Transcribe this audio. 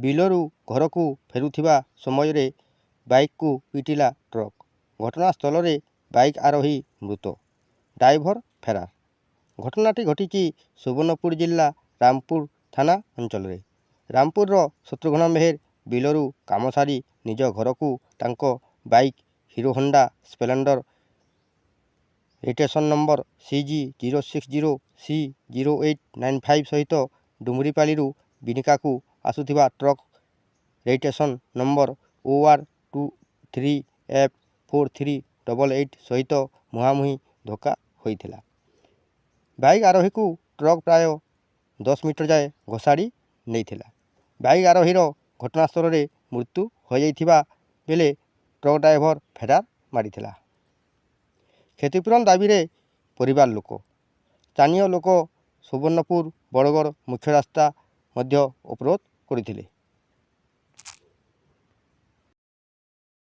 ବିଲରୁ ଘରକୁ ଫେରୁଥିବା ସମୟରେ ବାଇକ୍କୁ ପିଟିଲା ଟ୍ରକ୍। ଘଟଣାସ୍ଥଳରେ ବାଇକ୍ ଆରୋହୀ ମୃତ, ଡ୍ରାଇଭର ଫେରାର। ଘଟଣାଟି ଘଟିଛି ସୁବର୍ଣ୍ଣପୁର ଜିଲ୍ଲା ରାମପୁର ଥାନା ଅଞ୍ଚଳରେ। ରାମପୁରର ଶତ୍ରୁଘ୍ନ ମେହେର ବିଲରୁ କାମ ସାରି ନିଜ ଘରକୁ ତାଙ୍କ bike hero Honda Splendor registration number CG060C0895 ସହିତ ଡୁମୁରିପାଲିରୁ ବିନିକାକୁ ଆସୁଥିବା ଟ୍ରକ୍ ରେଜିଷ୍ଟ୍ରେସନ ନମ୍ବର OR23F4388 ସହିତ ମୁହାଁମୁହିଁ ଧକ୍କା ହୋଇଥିଲା। ବାଇକ୍ ଆରୋହୀକୁ ଟ୍ରକ୍ ପ୍ରାୟ 10 ମିଟର ଯାଏ ଘୋଷାଡ଼ି ନେଇଥିଲା। ବାଇକ୍ ଆରୋହୀର ଘଟଣାସ୍ଥଳରେ ମୃତ୍ୟୁ ହୋଇଯାଇଥିବା ବେଳେ ଟ୍ରକ୍ ଡ୍ରାଇଭର ଫେରାର ମାରିଥିଲା। କ୍ଷତିପୂରଣ ଦାବିରେ ପରିବାର ଲୋକ, ସ୍ଥାନୀୟ ଲୋକ ସୁବର୍ଣ୍ଣପୁର ବଡ଼ଗଡ଼ ମୁଖ୍ୟ ରାସ୍ତା ମଧ୍ୟ ଅବରୋଧ କରିଥିଲେ।